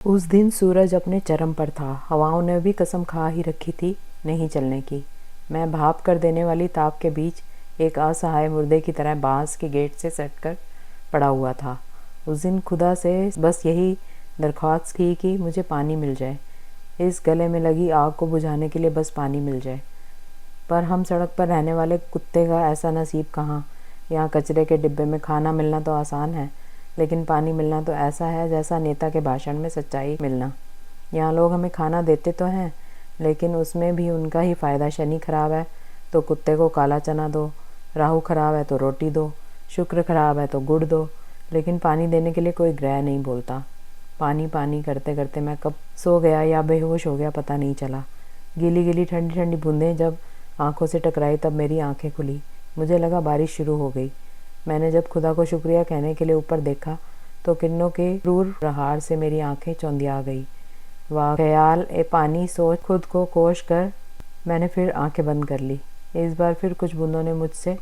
उस दिन सूरज अपने चरम पर था। हवाओं ने भी कसम खा ही रखी थी नहीं चलने की। मैं भाप कर देने वाली ताप के बीच एक असहाय मुर्दे की तरह बांस के गेट से सटकर पड़ा हुआ था। उस दिन खुदा से बस यही दरख्वास्त की कि मुझे पानी मिल जाए, इस गले में लगी आग को बुझाने के लिए बस पानी मिल जाए। पर हम सड़क पर रहने वाले कुत्ते का ऐसा नसीब कहाँ। यहाँ कचरे के डिब्बे में खाना मिलना तो आसान है, लेकिन पानी मिलना तो ऐसा है जैसा नेता के भाषण में सच्चाई मिलना। यहाँ लोग हमें खाना देते तो हैं, लेकिन उसमें भी उनका ही फ़ायदा। शनि खराब है तो कुत्ते को काला चना दो, राहु खराब है तो रोटी दो, शुक्र खराब है तो गुड़ दो, लेकिन पानी देने के लिए कोई ग्रह नहीं बोलता। पानी पानी करते करते मैं कब सो गया या बेहोश हो गया पता नहीं चला। गीली गीली ठंडी ठंडी बूंदें जब आंखों से टकराई तब मेरी आंखें खुली। मुझे लगा बारिश शुरू हो गई। मैंने जब खुदा को शुक्रिया कहने के लिए ऊपर देखा तो किरणों के क्रूर प्रहार से मेरी आंखें चौंधिया गई। वाह ख्याल ए पानी सोच खुद को कोश कर मैंने फिर आंखें बंद कर ली। इस बार फिर कुछ बूंदों ने मुझसे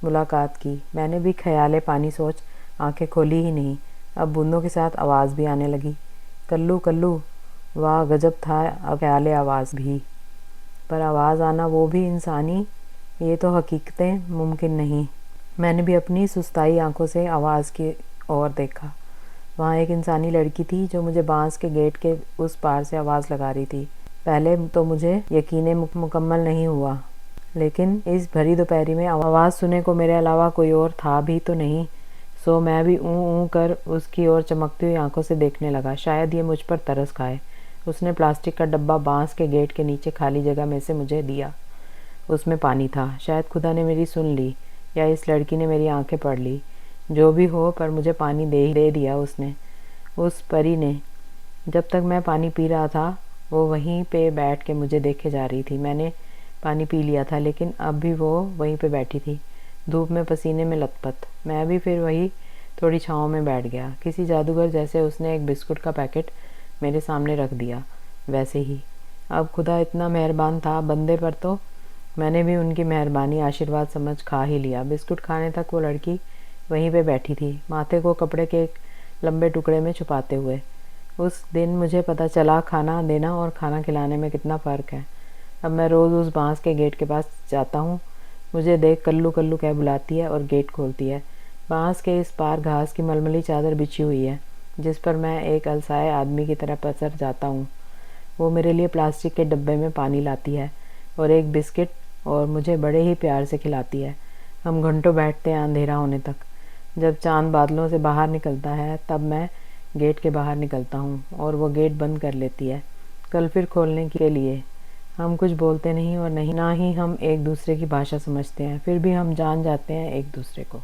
मुलाकात की। मैंने भी ख्याल पानी सोच आंखें खोली ही नहीं। अब बूंदों के साथ आवाज़ भी आने लगी, कल्लू कल्लू। वाह गजब था अब ख्याल आवाज़ भी। पर आवाज़ आना वो भी इंसानी, ये तो हकीकतें मुमकिन नहीं। मैंने भी अपनी सुस्ताई आंखों से आवाज़ की ओर देखा। वहाँ एक इंसानी लड़की थी जो मुझे बांस के गेट के उस पार से आवाज़ लगा रही थी। पहले तो मुझे यकीन मुकम्मल नहीं हुआ, लेकिन इस भरी दोपहरी में आवाज़ सुनने को मेरे अलावा कोई और था भी तो नहीं। सो मैं भी ऊँ कर उसकी ओर चमकती हुई आंखों से देखने लगा। शायद ये मुझ पर तरस खाए। उसने प्लास्टिक का डब्बा बांस के गेट के नीचे खाली जगह में से मुझे दिया। उसमें पानी था। शायद खुदा ने मेरी सुन ली या इस लड़की ने मेरी आंखें पढ़ ली। जो भी हो, पर मुझे पानी दे दिया उसने, उस परी ने। जब तक मैं पानी पी रहा था वो वहीं पे बैठ के मुझे देखे जा रही थी। मैंने पानी पी लिया था, लेकिन अब भी वो वहीं पे बैठी थी, धूप में पसीने में लथपथ। मैं भी फिर वही थोड़ी छाँव में बैठ गया। किसी जादूगर जैसे उसने एक बिस्कुट का पैकेट मेरे सामने रख दिया। वैसे ही अब खुदा इतना मेहरबान था बंदे पर, तो मैंने भी उनकी मेहरबानी आशीर्वाद समझ खा ही लिया। बिस्कुट खाने तक वो लड़की वहीं पे बैठी थी, माथे को कपड़े के एक लंबे टुकड़े में छुपाते हुए। उस दिन मुझे पता चला खाना देना और खाना खिलाने में कितना फ़र्क है। अब मैं रोज़ उस बांस के गेट के पास जाता हूँ। मुझे देख कल्लू कल्लू कह बुलाती है और गेट खोलती है। बांस के इस पार घास की मलमली चादर बिछी हुई है, जिस पर मैं एक अलसाए आदमी की तरह पसर जाता हूँ। वो मेरे लिए प्लास्टिक के डब्बे में पानी लाती है और एक बिस्किट, और मुझे बड़े ही प्यार से खिलाती है। हम घंटों बैठते हैं अंधेरा होने तक। जब चांद बादलों से बाहर निकलता है तब मैं गेट के बाहर निकलता हूँ और वो गेट बंद कर लेती है, कल फिर खोलने के लिए। हम कुछ बोलते नहीं और नहीं ना ही हम एक दूसरे की भाषा समझते हैं, फिर भी हम जान जाते हैं एक दूसरे को।